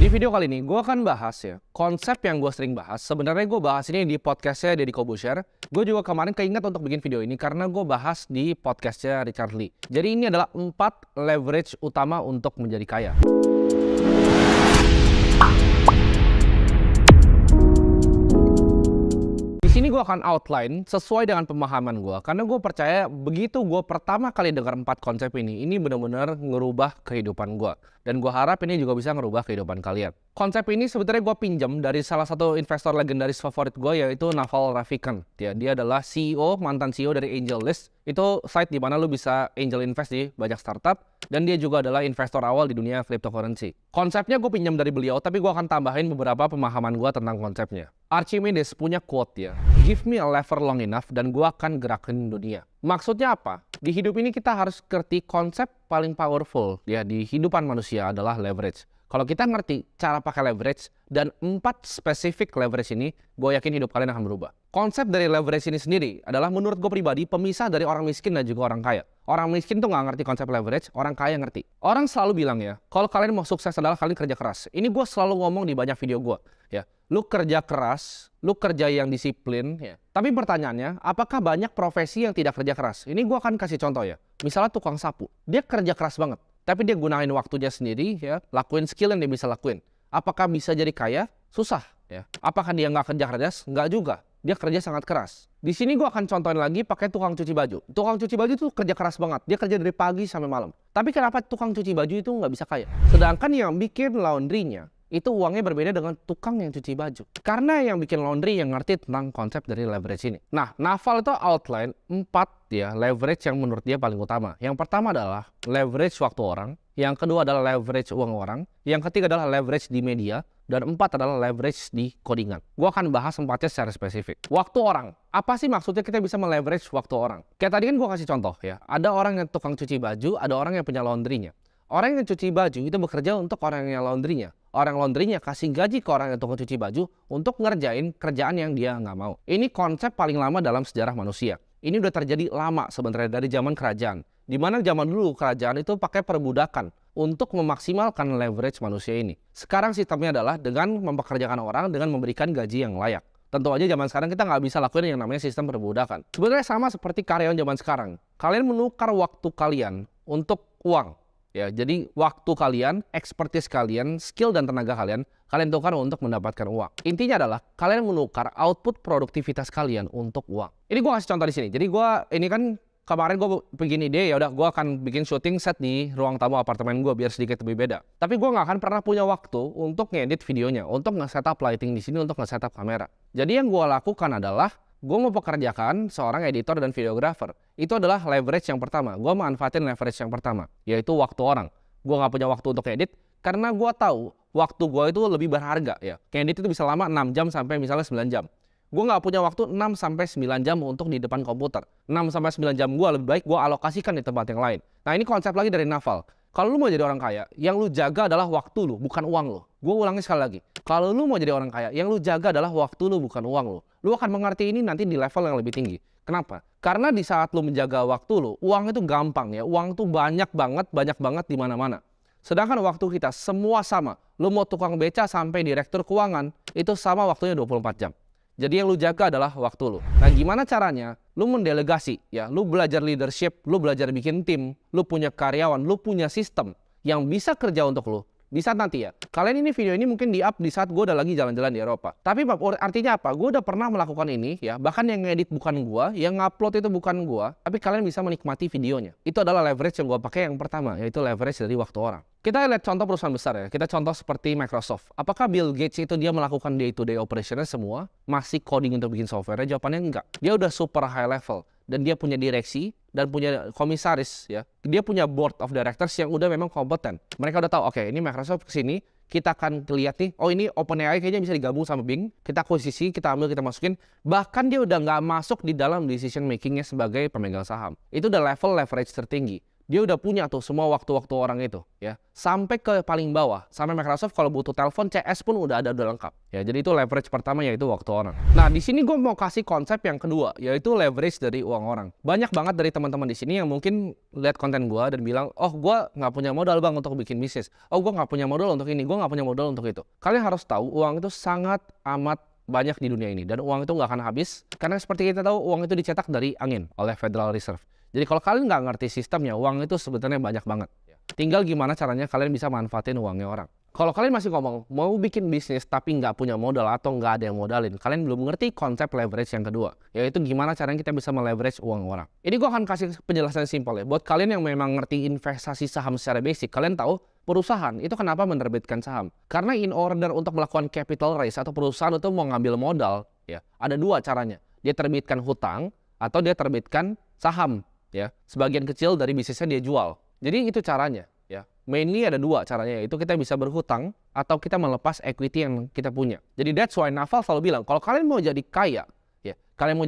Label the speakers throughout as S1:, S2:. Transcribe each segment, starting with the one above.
S1: Di video kali ini, gue akan bahas ya, konsep yang gue sering bahas. Sebenarnya gue bahas ini di podcastnya Deddy Corbuzier. Gue juga kemarin keinget untuk bikin video ini karena gue bahas di podcastnya Richard Lee. Jadi ini adalah 4 leverage utama untuk menjadi kaya. Di sini gue akan outline sesuai dengan pemahaman gue, karena gue percaya begitu gue pertama kali dengar 4 konsep ini benar-benar ngerubah kehidupan gue. Dan gue harap ini juga bisa ngerubah kehidupan kalian. Konsep ini sebenarnya gue pinjam dari salah satu investor legendaris favorit gue, yaitu Naval Ravikant. Dia adalah mantan CEO dari AngelList. Itu site di mana lu bisa angel invest di banyak startup. Dan dia juga adalah investor awal di dunia cryptocurrency. Konsepnya gue pinjam dari beliau, tapi gue akan tambahin beberapa pemahaman gue tentang konsepnya. Archimedes punya quote ya, "Give me a lever long enough dan gue akan gerakin dunia." Maksudnya apa? Di hidup ini kita harus ngerti konsep paling powerful ya di hidupan manusia adalah leverage. Kalau kita ngerti cara pakai leverage dan 4 spesifik leverage ini, gue yakin hidup kalian akan berubah. Konsep dari leverage ini sendiri adalah menurut gue pribadi pemisah dari orang miskin dan juga orang kaya. Orang miskin tuh nggak ngerti konsep leverage, orang kaya ngerti. Orang selalu bilang ya, kalau kalian mau sukses adalah kalian kerja keras. Ini gue selalu ngomong di banyak video gue. Ya, lu kerja keras, lu kerja yang disiplin. Ya. Tapi pertanyaannya, apakah banyak profesi yang tidak kerja keras? Ini gue akan kasih contoh ya. Misalnya tukang sapu, dia kerja keras banget. Tapi dia gunain waktunya sendiri, ya, lakuin skill yang dia bisa lakuin. Apakah bisa jadi kaya? Susah. Ya. Apakah dia nggak kerja keras? Nggak juga. Dia kerja sangat keras. Di sini gue akan contohin lagi pakai tukang cuci baju. Tukang cuci baju itu kerja keras banget. Dia kerja dari pagi sampai malam. Tapi kenapa tukang cuci baju itu nggak bisa kaya? Sedangkan yang bikin laundry-nya, itu uangnya berbeda dengan tukang yang cuci baju. Karena yang bikin laundry yang ngerti tentang konsep dari leverage ini. Nah, Naval itu outline 4 ya leverage yang menurut dia paling utama. Yang pertama adalah leverage waktu orang. Yang kedua adalah leverage uang orang. Yang ketiga adalah leverage di media. Dan 4 adalah leverage di codingan. Gue akan bahas 4-nya secara spesifik. Waktu orang. Apa sih maksudnya kita bisa meleverage waktu orang? Kayak tadi kan gue kasih contoh ya. Ada orang yang tukang cuci baju, ada orang yang punya laundry-nya. Orang yang cuci baju itu bekerja untuk orang yang laundry-nya. Orang laundry-nya kasih gaji ke orang yang tukang cuci baju untuk ngerjain kerjaan yang dia nggak mau. Ini konsep paling lama dalam sejarah manusia. Ini udah terjadi lama sebenarnya dari zaman kerajaan. Di mana zaman dulu kerajaan itu pakai perbudakan untuk memaksimalkan leverage manusia ini. Sekarang sistemnya adalah dengan mempekerjakan orang dengan memberikan gaji yang layak. Tentu aja zaman sekarang kita nggak bisa lakuin yang namanya sistem perbudakan. Sebenarnya sama seperti karyawan zaman sekarang. Kalian menukar waktu kalian untuk uang. Ya, jadi waktu kalian, expertise kalian, skill dan tenaga kalian tukar untuk mendapatkan uang. Intinya adalah kalian menukar output produktivitas kalian untuk uang. Ini gue kasih contoh di sini. Jadi ini kan kemarin gue bikin ide, ya udah gue akan bikin syuting set di ruang tamu apartemen gue biar sedikit lebih beda. Tapi gue nggak akan pernah punya waktu untuk ngedit videonya, untuk nge-setup lighting di sini, untuk nge-setup kamera. Jadi yang gue lakukan adalah gue mau pekerjakan seorang editor dan videographer. Itu adalah leverage yang pertama. Gue manfaatin leverage yang pertama, yaitu waktu orang. Gue nggak punya waktu untuk edit, karena gue tahu waktu gue itu lebih berharga. Ya. Edit itu bisa lama 6 jam sampai misalnya 9 jam. Gue nggak punya waktu 6 sampai 9 jam untuk di depan komputer. 6 sampai 9 jam gue lebih baik gue alokasikan di tempat yang lain. Nah ini konsep lagi dari Naval. Kalau lu mau jadi orang kaya, yang lu jaga adalah waktu lu, bukan uang lu. Gue ulangi sekali lagi. Kalau lu mau jadi orang kaya, yang lu jaga adalah waktu lu, bukan uang lu. Lu akan mengerti ini nanti di level yang lebih tinggi. Kenapa? Karena di saat lu menjaga waktu lu, uang itu gampang ya. Uang tuh banyak banget di mana-mana. Sedangkan waktu kita semua sama. Lu mau tukang beca sampai direktur keuangan, itu sama waktunya 24 jam. Jadi yang lu jaga adalah waktu lu. Nah gimana caranya? Lu mendelegasi, ya. Lu belajar leadership, lu belajar bikin tim, lu punya karyawan, lu punya sistem yang bisa kerja untuk lu. Bisa nanti ya. Kalian ini video ini mungkin di-up di saat gue udah lagi jalan-jalan di Eropa. Tapi artinya apa? Gue udah pernah melakukan ini ya. Bahkan yang ngedit bukan gue, yang ngupload itu bukan gue. Tapi kalian bisa menikmati videonya. Itu adalah leverage yang gue pakai yang pertama, yaitu leverage dari waktu orang. Kita lihat contoh perusahaan besar ya. Kita contoh seperti Microsoft. Apakah Bill Gates itu dia melakukan day-to-day operationnya semua? Masih coding untuk bikin software? Jawabannya enggak. Dia udah super high level. Dan dia punya direksi dan punya komisaris ya. Dia punya board of directors yang udah memang kompeten. Mereka udah tahu, oke, ini Microsoft kesini, kita akan lihat nih, oh ini OpenAI kayaknya bisa digabung sama Bing. Kita akuisisi, kita ambil, kita masukin. Bahkan dia udah nggak masuk di dalam decision makingnya sebagai pemegang saham. Itu udah level leverage tertinggi. Dia udah punya tuh semua waktu-waktu orang itu, ya. Sampai ke paling bawah, sampai Microsoft kalau butuh telepon CS pun udah lengkap. Ya, jadi itu leverage pertama yaitu waktu orang. Nah, di sini gue mau kasih konsep yang kedua, yaitu leverage dari uang orang. Banyak banget dari teman-teman di sini yang mungkin lihat konten gue dan bilang, oh gue nggak punya modal bang untuk bikin bisnis. Oh gue nggak punya modal untuk ini, gue nggak punya modal untuk itu. Kalian harus tahu uang itu sangat amat banyak di dunia ini dan uang itu nggak akan habis karena seperti kita tahu uang itu dicetak dari angin oleh Federal Reserve. Jadi kalau kalian nggak ngerti sistemnya, uang itu sebenarnya banyak banget. Tinggal gimana caranya kalian bisa manfaatin uangnya orang. Kalau kalian masih ngomong, mau bikin bisnis tapi nggak punya modal atau nggak ada yang modalin, kalian belum ngerti konsep leverage yang kedua, yaitu gimana caranya kita bisa meleverage uang orang. Ini gue akan kasih penjelasan simpel ya. Buat kalian yang memang ngerti investasi saham secara basic, kalian tahu perusahaan itu kenapa menerbitkan saham. Karena in order untuk melakukan capital raise atau perusahaan itu mau ngambil modal, ya ada dua caranya. Dia terbitkan hutang atau dia terbitkan saham. Ya, sebagian kecil dari bisnisnya dia jual. Jadi itu caranya, ya. Mainly ada dua caranya, yaitu kita bisa berhutang atau kita melepas equity yang kita punya. Jadi that's why Naval selalu bilang, kalau kalian mau jadi kaya, ya, kalian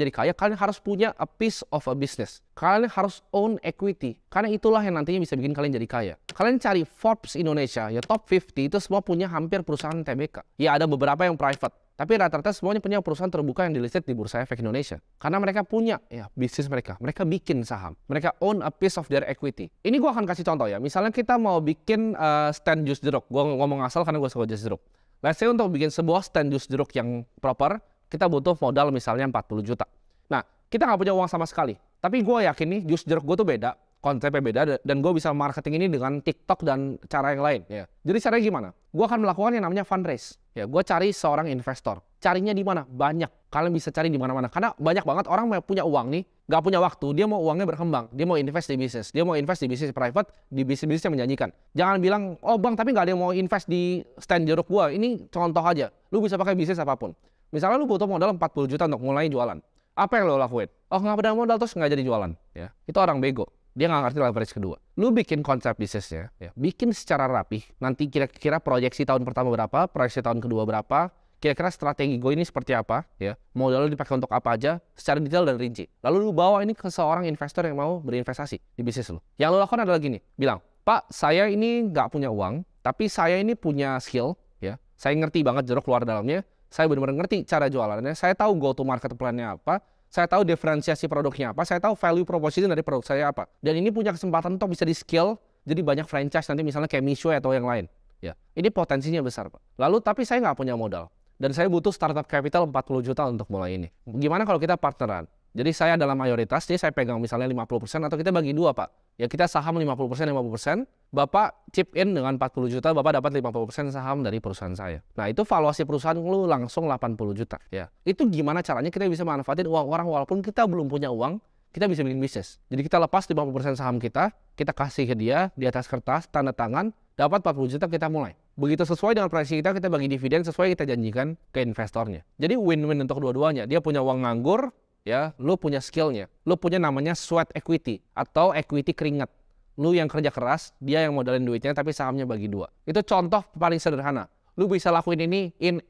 S1: harus punya a piece of a business. Kalian harus own equity, karena itulah yang nantinya bisa bikin kalian jadi kaya. Kalian cari Forbes Indonesia, ya top 50 itu semua punya hampir perusahaan TBK. Ya ada beberapa yang private. Tapi rata-rata semuanya punya perusahaan terbuka yang dilisted di Bursa Efek Indonesia. Karena mereka punya ya bisnis mereka bikin saham. Mereka own a piece of their equity. Ini gue akan kasih contoh ya. Misalnya kita mau bikin stand jus jeruk. Gue ngomong asal karena gue suka jus jeruk. Let's say untuk bikin sebuah stand jus jeruk yang proper, kita butuh modal misalnya 40 juta. Nah, kita nggak punya uang sama sekali. Tapi gue yakin nih jus jeruk gue tuh beda. Konsepnya beda dan gue bisa marketing ini dengan TikTok dan cara yang lain. Ya. Jadi caranya gimana? Gue akan melakukan yang namanya fundraise. Ya, gue cari seorang investor. Carinya di mana? Banyak. Kalian bisa cari di mana-mana. Karena banyak banget orang yang punya uang nih, nggak punya waktu. Dia mau uangnya berkembang. Dia mau invest di bisnis. Dia mau invest di bisnis private, di bisnis yang menjanjikan. Jangan bilang, oh bang, tapi nggak ada yang mau invest di stand jeruk gue. Ini contoh aja. Lu bisa pakai bisnis apapun. Misalnya lu butuh modal 40 juta untuk mulai jualan. Apa yang lo lakuin? Oh nggak ada modal terus nggak jadi jualan. Ya, itu orang bego. Dia nggak ngerti leverage kedua. Lu bikin konsep bisnisnya, ya, bikin secara rapih. Nanti kira-kira proyeksi tahun pertama berapa, proyeksi tahun kedua berapa, kira-kira strategi gue ini seperti apa, ya, modal lu dipakai untuk apa aja, secara detail dan rinci. Lalu lu bawa ini ke seorang investor yang mau berinvestasi di bisnis lu. Yang lu lakukan adalah gini, bilang, Pak, saya ini nggak punya uang, tapi saya ini punya skill, ya, saya ngerti banget jeruk luar dalamnya, saya benar-benar ngerti cara jualannya, saya tahu go to market plan-nya apa, saya tahu diferensiasi produknya apa, saya tahu value proposition dari produk saya apa. Dan ini punya kesempatan untuk bisa di-scale jadi banyak franchise nanti misalnya kayak Mishwe atau yang lain. Ya, ini potensinya besar, Pak. Lalu tapi saya nggak punya modal. Dan saya butuh startup capital 40 juta untuk mulai ini. Gimana kalau kita partneran? Jadi saya dalam mayoritas, jadi saya pegang misalnya 50% atau kita bagi dua, Pak. Ya kita saham 50%, 50%. Bapak chip in dengan 40 juta, Bapak dapat 50% saham dari perusahaan saya. Nah itu valuasi perusahaan lu langsung 80 juta. Ya, itu gimana caranya kita bisa manfaatin uang orang walaupun kita belum punya uang, kita bisa bikin bisnis. Jadi kita lepas 50% saham kita kasih ke dia di atas kertas, tanda tangan, dapat 40 juta kita mulai. Begitu sesuai dengan proyeksi kita bagi dividen sesuai kita janjikan ke investornya. Jadi win-win untuk dua-duanya. Dia punya uang nganggur, ya, lu punya skillnya, lu punya namanya sweat equity atau equity keringat. Lu yang kerja keras, dia yang modalin duitnya tapi sahamnya bagi dua. Itu contoh paling sederhana. Lu bisa lakuin ini in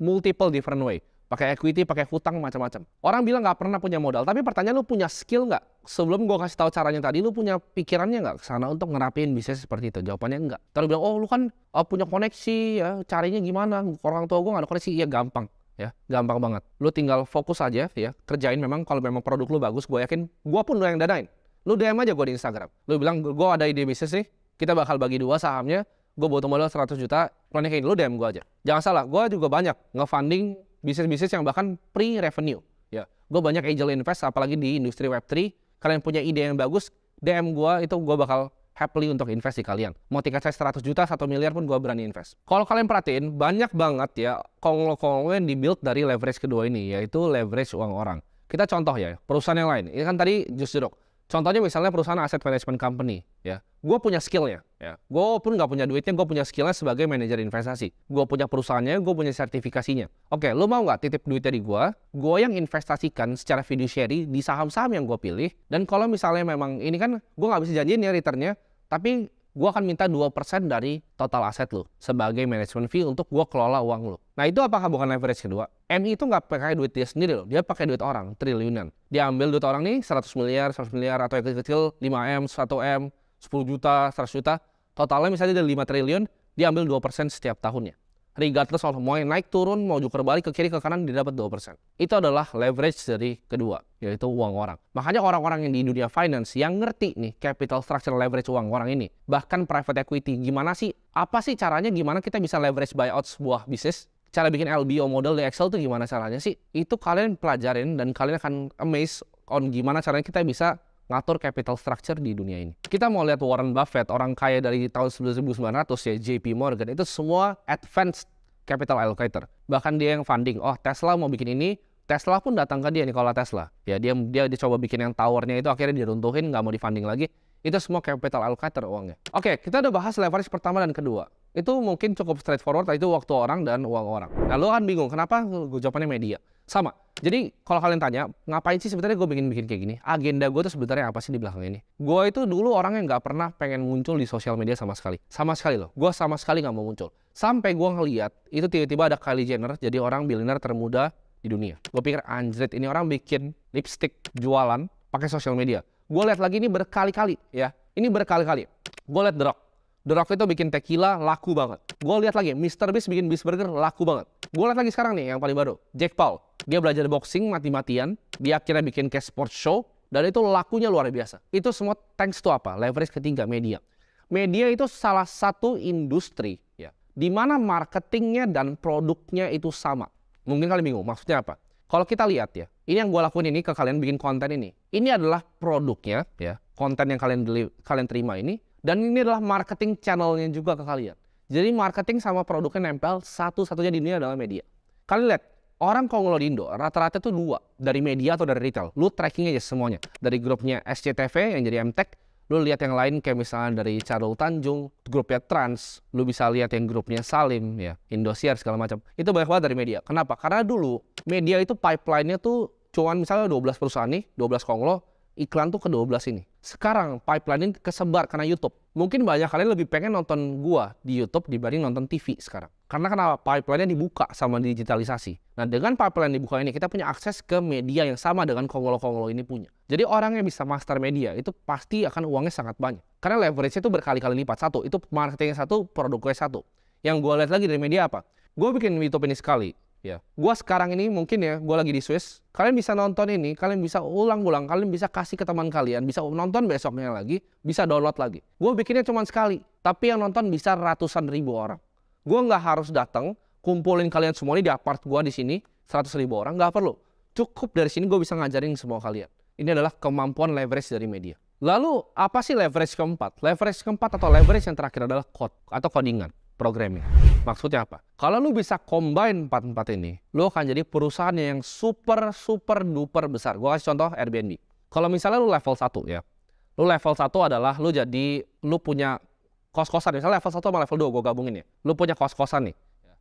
S1: multiple different way. Pakai equity, pakai hutang, macam-macam. Orang bilang nggak pernah punya modal, tapi pertanyaan lu punya skill nggak? Sebelum gue kasih tahu caranya tadi, lu punya pikirannya nggak kesana untuk ngerapin bisnis seperti itu? Jawabannya enggak. Terus bilang, oh lu kan punya koneksi, ya carinya gimana? Orang tua gue nggak ada koneksi, iya gampang. Ya, gampang banget. Lu tinggal fokus aja, ya, kerjain memang kalau memang produk lu bagus, gue yakin, gue pun yang dadain. Lu DM aja gue di Instagram. Lu bilang, gue ada ide bisnis nih, kita bakal bagi dua sahamnya, gue butuh modal 100 juta, planning lu DM gue aja. Jangan salah, gue juga banyak nge-funding bisnis-bisnis yang bahkan pre-revenue. Ya, gue banyak angel invest, apalagi di industri Web3. Kalian punya ide yang bagus, DM gue, itu gue bakal happily untuk invest di kalian. Mau tiket saya 100 juta, 1 miliar pun gue berani invest. Kalau kalian perhatiin, banyak banget ya konglo-konglo yang dibuild dari leverage kedua ini, yaitu leverage uang orang. Kita contoh ya, perusahaan yang lain. Ini kan tadi jus jeruk. Contohnya misalnya perusahaan asset management company, ya. Gue punya skillnya, ya. Gue pun nggak punya duitnya, gue punya skillnya sebagai manajer investasi. Gue punya perusahaannya, gue punya sertifikasinya. Oke, lu mau nggak titip duit dari gue? Gue yang investasikan secara fiduciary di saham-saham yang gue pilih. Dan kalau misalnya memang ini kan, gue nggak bisa janjiin ya returnnya, tapi gue akan minta 2% dari total aset lo sebagai management fee untuk gue kelola uang lo. Nah itu apakah bukan leverage kedua? MI itu nggak pakai duit dia sendiri loh, dia pakai duit orang, triliunan. Dia ambil duit orang nih 100 miliar, 100 miliar atau yang kecil-kecil 5M, 1M, 10 juta, 100 juta, totalnya misalnya dari 5 triliun, dia ambil 2% setiap tahunnya. Regardless of mau naik turun, mau juker balik ke kiri ke kanan, dia dapat 2%. Itu adalah leverage dari kedua, yaitu uang orang. Makanya orang-orang yang di dunia finance yang ngerti nih capital structure leverage uang orang ini, bahkan private equity, gimana sih, apa sih caranya, gimana kita bisa leverage buyout sebuah bisnis, cara bikin LBO model di Excel tuh gimana caranya sih, itu kalian pelajarin dan kalian akan amazed on gimana caranya kita bisa ngatur capital structure di dunia ini. Kita mau lihat Warren Buffett, orang kaya dari tahun 1900 ya, JP Morgan, itu semua advanced capital allocator. Bahkan dia yang funding, oh Tesla mau bikin ini, Tesla pun datang ke dia, Nikola Tesla. Ya dia coba bikin yang towernya itu akhirnya diruntuhin, nggak mau difunding lagi. Itu semua capital allocator uangnya. Oke, kita udah bahas leverage pertama dan kedua. Itu mungkin cukup straightforward, itu waktu orang dan uang orang. Nah, lo kan bingung, kenapa gue jawabannya media? Sama. Jadi, kalau kalian tanya, ngapain sih sebenarnya gue bikin kayak gini? Agenda gue tuh sebenarnya apa sih di belakang ini? Gue itu dulu orang yang nggak pernah pengen muncul di sosial media sama sekali. Sama sekali loh. Gue sama sekali nggak mau muncul. Sampai gue ngeliat, itu tiba-tiba ada Kylie Jenner, jadi orang billionaire termuda di dunia. Gue pikir, anjrit, ini orang bikin lipstick jualan pakai sosial media. Gue lihat lagi ini berkali-kali, ya. Ini berkali-kali. Gue lihat The Rock. The Rock itu bikin tequila laku banget. Gue lihat lagi, Mr. Beast bikin Beast Burger laku banget. Gue lihat lagi sekarang nih yang paling baru, Jake Paul. Dia belajar boxing mati-matian, dia akhirnya bikin kayak sports show, dan itu lakunya luar biasa. Itu semua thanks to apa? Leverage ketiga, media. Media itu salah satu industri, ya, di mana marketingnya dan produknya itu sama. Mungkin kalian bingung, maksudnya apa? Kalau kita lihat ya, ini yang gue lakuin ini ke kalian bikin konten ini. Ini adalah produknya, ya, konten yang kalian terima ini. Dan ini adalah marketing channelnya juga ke kalian. Jadi marketing sama produknya nempel, satu-satunya di dunia adalah media. Kalian lihat, orang Kongolo di Indo rata-rata itu dua, dari media atau dari retail. Lu tracking aja semuanya. Dari grupnya SCTV yang jadi MTech, lu lihat yang lain kayak misalnya dari Charul Tanjung, grupnya Trans, lu bisa lihat yang grupnya Salim, ya, Indosiar segala macam. Itu banyak banget dari media. Kenapa? Karena dulu media itu pipeline-nya tuh cuman misalnya 12 perusahaan nih, 12 Kongolo, iklan tuh ke 12 ini. Sekarang pipeline ini kesebar karena YouTube. Mungkin banyak kalian lebih pengen nonton gua di YouTube dibanding nonton TV sekarang. Karena kenapa? Pipeline-nya dibuka sama digitalisasi. Nah, dengan pipeline dibuka ini, kita punya akses ke media yang sama dengan Kongolo-Kongolo ini punya. Jadi orang yang bisa master media, itu pasti akan uangnya sangat banyak. Karena leverage-nya itu berkali-kali lipat. Satu, itu marketingnya satu, produknya satu. Yang gua lihat lagi dari media apa? Gua bikin YouTube ini sekali. Ya, gua sekarang ini mungkin ya, gua lagi di Swiss. Kalian bisa nonton ini, kalian bisa ulang-ulang, kalian bisa kasih ke teman kalian, bisa nonton besoknya lagi, bisa download lagi. Gua bikinnya cuma sekali, tapi yang nonton bisa ratusan ribu orang. Gua nggak harus datang, kumpulin kalian semua ini di apart gua di sini, 100.000 orang, nggak perlu. Cukup dari sini gua bisa ngajarin semua kalian. Ini adalah kemampuan leverage dari media. Lalu, apa sih leverage keempat? Leverage keempat atau leverage yang terakhir adalah code atau codingan, programming. Maksudnya apa? Kalau lu bisa combine empat ini, lu akan jadi perusahaan yang super duper besar. Gua kasih contoh Airbnb. Kalau misalnya lu level 1 ya. Lu level 1 adalah lu punya kos-kosan. Misalnya level 1 sama level 2 gua gabungin ya. Lu punya kos-kosan nih.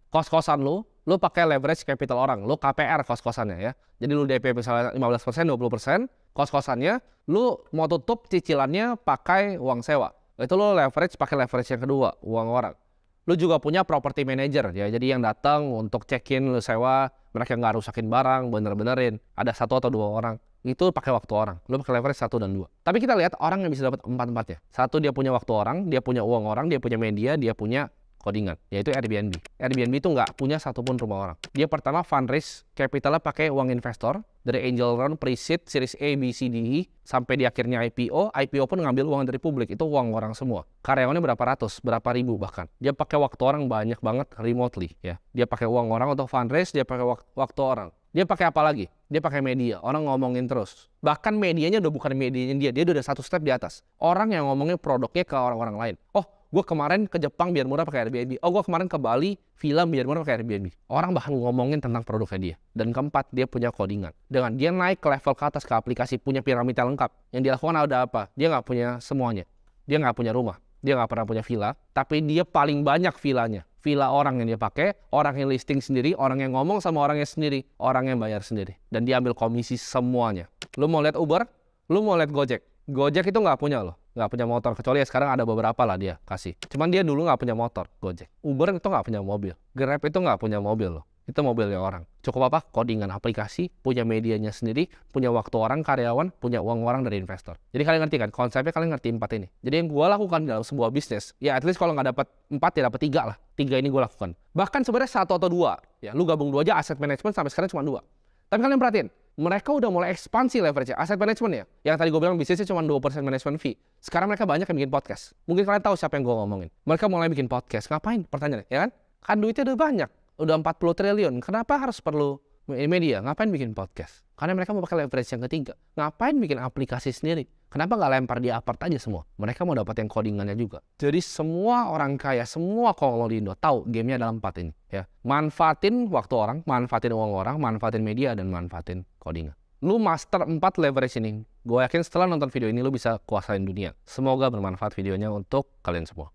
S1: Kos-kosan lu pakai leverage capital orang. Lu KPR kos-kosannya ya. Jadi lu DP misalnya 15%, 20%, kos-kosannya lu mau tutup cicilannya pakai uang sewa. Itu lu leverage pakai leverage yang kedua, uang orang. Lu juga punya property manager ya, jadi yang datang untuk check-in, lu sewa, mereka nggak rusakin barang, bener-benerin. Ada 1 atau 2 orang, itu pakai waktu orang. Lu pakai leverage 1 dan 2. Tapi kita lihat orang yang bisa dapat 4-4 ya. 1, dia punya waktu orang, dia punya uang orang, dia punya media, dia punya codingan, yaitu Airbnb. Airbnb itu nggak punya satupun rumah orang. Dia pertama fundraise, capitalnya pakai uang investor, dari angel round, pre-seed, series A, B, C, D, E, sampai di akhirnya IPO. IPO pun ngambil uang dari publik, itu uang orang semua. Karyawannya berapa ratus, berapa ribu bahkan. Dia pakai waktu orang banyak banget remotely, ya. Dia pakai uang orang untuk fundraise, dia pakai waktu orang. Dia pakai apa lagi? Dia pakai media, orang ngomongin terus. Bahkan medianya udah bukan medianya dia udah 1 step di atas. Orang yang ngomongin produknya ke orang-orang lain. Oh, gue kemarin ke Jepang biar murah pakai Airbnb. Oh, gue kemarin ke Bali film biar murah pakai Airbnb. Orang bahkan ngomongin tentang produknya dia. Dan keempat, dia punya codingan. Dengan dia naik ke level ke atas ke aplikasi, punya piramida lengkap. Yang dilakukan ada apa? Dia nggak punya semuanya. Dia nggak punya rumah. Dia nggak pernah punya villa. Tapi dia paling banyak villanya. Villa orang yang dia pakai, orang yang listing sendiri, orang yang ngomong sama orangnya sendiri, orang yang bayar sendiri. Dan dia ambil komisi semuanya. Lu mau lihat Uber? Lu mau lihat Gojek? Gojek itu nggak punya loh. Nggak punya motor, kecuali ya sekarang ada beberapa lah dia kasih. Cuman dia dulu nggak punya motor, Gojek. Uber itu nggak punya mobil. Grab itu nggak punya mobil loh. Itu mobilnya orang. Cukup apa? Codingan aplikasi, punya medianya sendiri, punya waktu orang, karyawan, punya uang orang dari investor. Jadi kalian ngerti kan? Konsepnya kalian ngerti 4 ini. Jadi yang gue lakukan dalam sebuah bisnis, ya at least kalau nggak dapat 4 ya dapat 3 lah. 3 ini gue lakukan. Bahkan sebenarnya 1 atau 2. Ya, lu gabung 2 aja, aset management sampai sekarang cuma 2. Tapi kalian perhatiin, mereka udah mulai ekspansi leverage aset management ya. Yang tadi gue bilang bisnisnya cuma 2% management fee. Sekarang mereka banyak yang bikin podcast. Mungkin kalian tahu siapa yang gue ngomongin. Mereka mulai bikin podcast. Ngapain? Pertanyaannya, ya kan? Kan duitnya udah banyak. Udah 40 triliun. Kenapa harus perlu media? Ngapain bikin podcast? Karena mereka mau pakai leverage yang ketiga. Ngapain bikin aplikasi sendiri? Kenapa nggak lempar di apart aja semua? Mereka mau dapat yang codingannya juga. Jadi semua orang kaya, semua konglo di Indo tahu gamenya dalam 4 ini. Ya, manfaatin waktu orang, manfaatin uang orang, manfaatin media, dan manfaatin codingan. Lu master 4 leverage ini. Gue yakin setelah nonton video ini lu bisa kuasain dunia. Semoga bermanfaat videonya untuk kalian semua.